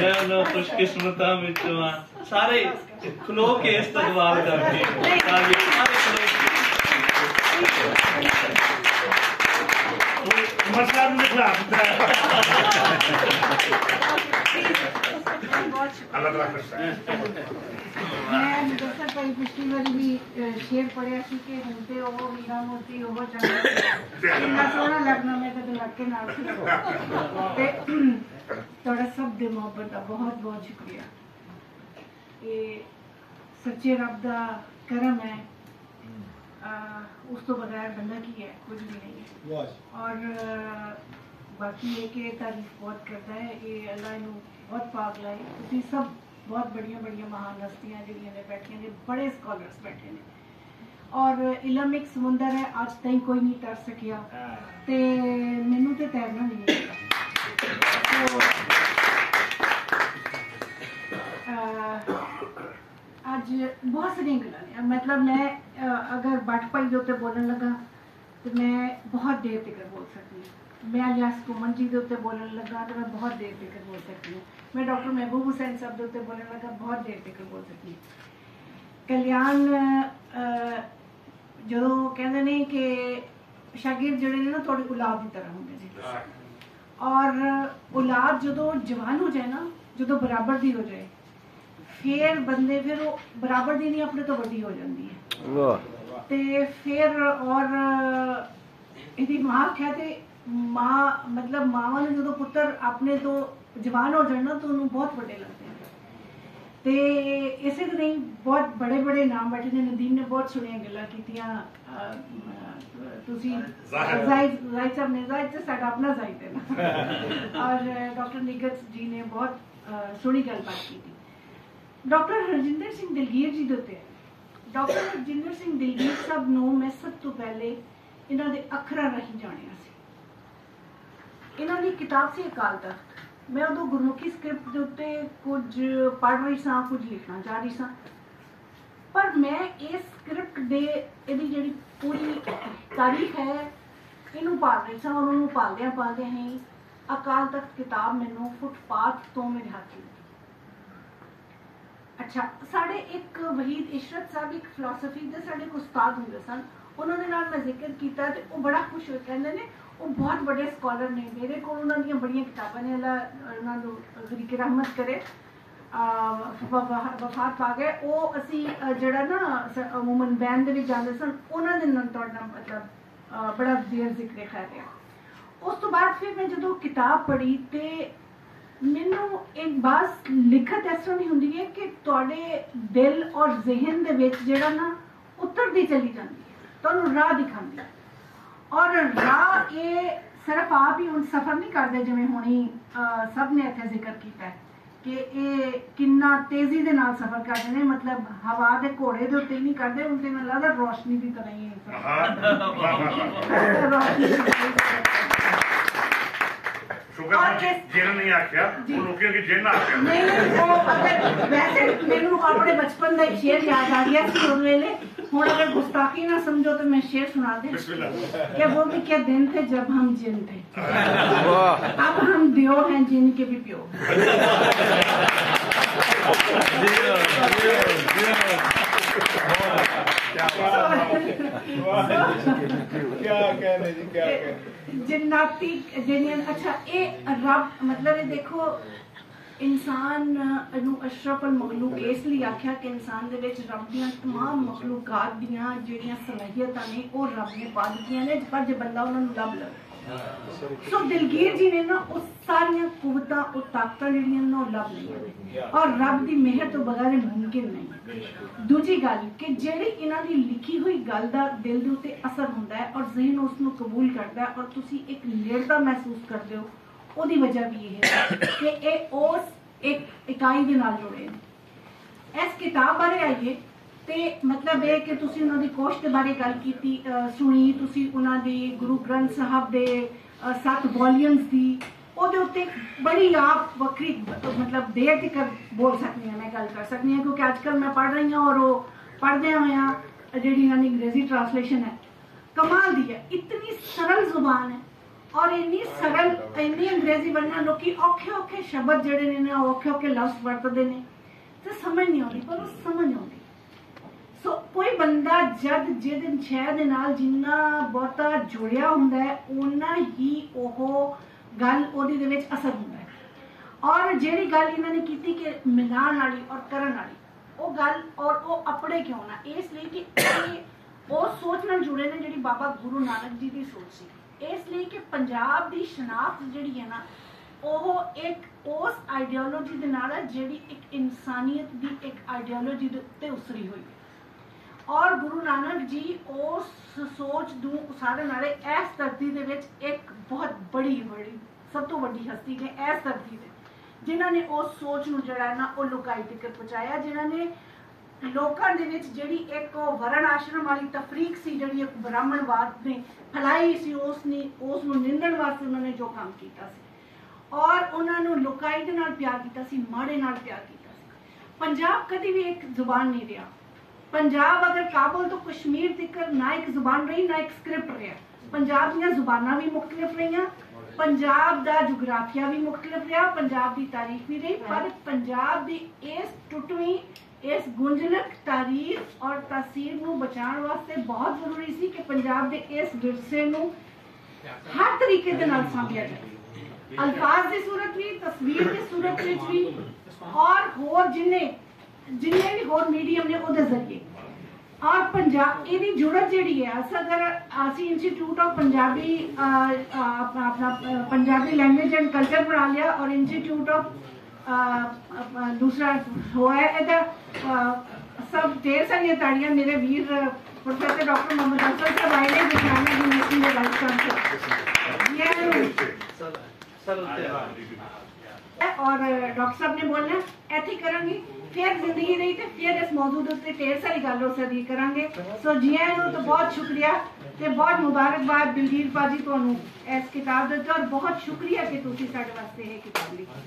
मैं खुशकिस्मत सारे खलो के इस्तकबाल करके पिछली बारी भी शेर पढ़िया सी कि हुंदे ओह मीरा मोती ओह चंगा सोहना लगना मैं कदे लग के नाल ते तुहाडा सब दे मोहब्बत दा बहुत बहुत शुक्रिया। ये सच्चे रब दा करम है, उस तो बगैर बंदा की है, कुछ भी नहीं है। और बाकी ये कि तारीफ बहुत करता है, ये अल्लाह इनू बहुत पाक लाए। तुसीं सब बहुत बढ़िया बढ़िया महान हस्तियां जिहड़ियां ने बैठियां ने, बड़े स्कॉलर्स बैठे ने और इलम एक समुंदर है, अज तक कोई नहीं तर सकिया ते मैनू तो तैरना नहीं आता। अज बहुत सारिया गल्लां ने, मतलब मैं अगर बट पाई के उत्ते बोलन लगा तो मैं बहुत देर तक बोल सकती हूँ। मैं अलियास कुमन जी के उत्ते बोलन लगा तो मैं बहुत देर तक बोल सकती हूँ। मैं डॉक्टर महबूब हुसैन साहब के उत्ते बोलन लगा बहुत देर तक बोल सकती हूँ। कल्याण जो कहते हैं कि शागिर्द जोड़े ने ना थोड़ी औलाद की तरह होंगे जी, और औलाद जो जवान हो जाए ना, जो बराबर दी हो जाए, फिर बंदे फिर वो बराबर दी नहीं अपने तो बड़ी हो जाती है। ते फिर और यदि माँ कहते माँ मतलब मावा ने जो पुत्र अपने तो जवान हो जाए ना तो उन्होंने बहुत बड़े लगते हैं। ते इसे तो नहीं बहुत बड़े बड़े नाम बैठे ने। नदीम ने बहुत सुनिया गल्लां कीतियां, जाहिद साहब ने, जाहिद से साडा अपना जाहिद है ना और डॉक्टर निगत जी ने बहुत सोहनी गलबात की थी। डॉक्टर हरजिंदर सिंह दिलगीर जी दे उत्ते, डॉक्टर हरजिंदर सिंह दिलगीर साहब नूं मैं सब तो पहले इन्हां दे अखरां राहीं जाणिया सी। इन्हां दी किताब सी अकाल तख्त। मैं उदों गुरमुखी स्क्रिप्ट के उत्ते कुछ पढ़ रही सा, कुछ लिखना चाह रही सा, पर मैं इस स्क्रिप्ट दे इहदी जिहड़ी पूरी तारीख है इनू पढ़ रही सा और उन्होंने पालदे ही अकाल तख्त किताब मैनू फुटपाथ तो मेरे हाथ लगी। अच्छा, साढ़े एक वहीद इशरत साहब एक फिलोसफी के साढ़े एक उस्ताद होंगे सन, उन्होंने नाल मैं जिक्र किया तो वो बड़ा खुश हो कहते ने वो बहुत बड़े स्कॉलर ने, मेरे को उन्होंने बड़िया किताबां ने, अल्लाह उन्होंने गरीक रहमत करे, वफात पा गए। वो असी जड़ा ना अमूमन बैन दे विच जांदे सन, उन्होंने मतलब बड़ा देर जिक्र खैर। उस तो बाद फिर मैं जो किताब पढ़ी तो मैनू एक बात लिखत इस तरह नहीं होंदी है कि तुहाडे दिल और जहन दे विच जिहड़ा ना उतरदी चली जाती है, तुहानू राह दिखाती है। और राह ये सिर्फ आप ही हुण सफर नहीं करते, जिवें हुणी सब ने इत्थे जिक्र किया है कि ये किन्ना तेजी दे नाल सफर करते हैं, मतलब हवा दे घोड़े दे उत्ते नहीं करते, उनते मैनूं लगदा रोशनी की तरह ही अपने बचपन का एक शेर याद आ गया उस वेले। हुण अगर गुस्ताखी ना समझो तो मैं शेर सुना दे कि वो भी क्या दिन थे जब हम जिन थे, अब हम दियो हैं जिन के भी प्यो। क्या कहने जी, क्या कहने जिन्नाती जिन्नियां। अच्छा, ये रब मतलब ये देखो इंसान नूं अशरफ अल मखलूक इसलिए आख्या कि इंसान दे विच रब दियां तमाम मखलूकात दियां जिहड़ियां सलाहियतां ने वो रब ने पा दित्तियां ने, पर जे बंदा उन्हां नूं लभ लवे। सो दिलगीर जी ने ना उस सारियां कुवतां और ताकतां जिहड़ियां ना लभ लईयां ने, और रब दी मेहर तो बगैर मुमकिन नहीं। दूजी गल कि जिहड़ी इन्हां दी लिखी हुई गल दा दिल दे उत्ते असर हुंदा है और जहन उस नूं कबूल करदा है और तुसीं एक नेड़ता महसूस करदे हो, ओदी वजह भी ये है कि ये उस एक इकाई दे नाल जुड़े ने। इस किताब बारे आइए ते मतलब ये कि तुसीं उन्हां दी कोश दे बारे गल कीती, सुनी तुसीं उन्हां दी गुरु ग्रंथ साहब दे 7 वॉल्यूम्स दी, ओदे उत्ते बड़ी आप वक्री मतलब देर तक बोल सकनी है, मैं गल कर सकनी है, क्योंकि आजकल मैं पढ़ रही हूँ और वो पढ़दे होया जिहड़ी इन्हां दी अंग्रेजी ट्रांसलेशन है कमाल दी है, इतनी सरल जुबान है और इन्नी सरल इन्नी अंग्रेजी बनना लोग औखे औखे शब्द जड़े ने ना औखे औखे लफ्ज वरतते ने तो समझ नहीं आती पर समझ आती। सो कोई बंदा जद जिहदे शह दे नाल जिन्ना बहुता जुड़िया हुंदा है उन्ना ही ओह गल ओहदे दे विच असर हुंदा है। और जिहड़ी गल इन्हां ने कीती कि मिलान वाली और करन वाली वो गल और वो अपने क्यों ना इसलिए कि वो सोच नाल जुड़े ने जिहड़ी बाबा गुरु नानक जी की सोच सी। इसलिए कि पंजाब की शनाख्त जिहड़ी है ना ਉਹ एक उस आइडियोलॉजी दे नाल है जिहड़ी एक इंसानियत दी एक आइडियोलॉजी दे उत्ते उसरी हुई है। और गुरु नानक जी उस सोच नूं उसारन वाले इस धरती दे विच एक बहुत बड़ी सब तो बड़ी हस्ती ने इस धरती दे जिन्हां ने उस सोच नूं जिहड़ा है ना वो लुकाई तक पहुंचाया, जिन्हां ने लोकां दे विच जिहड़ी एक वरण आश्रम वाली तफरीक सी जिहड़ी एक ब्राह्मणवाद ने फैलाई सी उस नूं निंदण वास्ते उन्होंने जो काम कीता सी और उन्होंने लुकाई दे नाल प्यार कीता सी, माड़े नाल प्यार कीता सी। पंजाब कभी भी एक जुबान नहीं रहा। पंजाब अगर काबुल तो कश्मीर तक ना एक जुबान रही ना एक स्क्रिप्ट रहा। पंजाब दीयां जुबानां भी मुख्तलिफ रही, पंजाब दा जोग्राफिया भी मुख्तलिफ रहा, पंजाब की तारीख भी रही, पर पंजाब की इस टुटवी इस गुंजलक तारीख और तासीर नूं बचाउण वास्ते बहुत जरूरी सी कि पंजाब के इस विरसे नूं हर तरीके दे नाल सांभिया जाए, अल्फाज की सूरत भी, तस्वीर की सूरत भी और होर जिन्ने भी होर मीडियम ने उहदे जरिए। और पंजाब इहदी जुड़त जिहड़ी है अगर असी इंस्टीट्यूट ऑफ पंजाबी अपना पंजाबी लैंग्वेज एंड कल्चर बना लिया और इंस्टीट्यूट ऑफ दूसरा हुआ है इधर सब ढेर सारिया ताड़ियां मेरे वीर प्रोफेसर डॉक्टर मोहम्मद अफजल साहब आए ने विज्ञान यूनिवर्सिटी के वाइस चांसलर और डॉक्टर साहब ने बोलना ऐथे करांगे फिर जिंदगी रही तो फिर इस मौजूद उत्ते ढेर सारी गल उस दी करांगे। सो जियां तो बहुत शुक्रिया ते बहुत मुबारकबाद दिलजीत भाजी तुहानू इस किताब दे और बहुत शुक्रिया कि तुसीं साडे वास्ते ये किताब लिखी।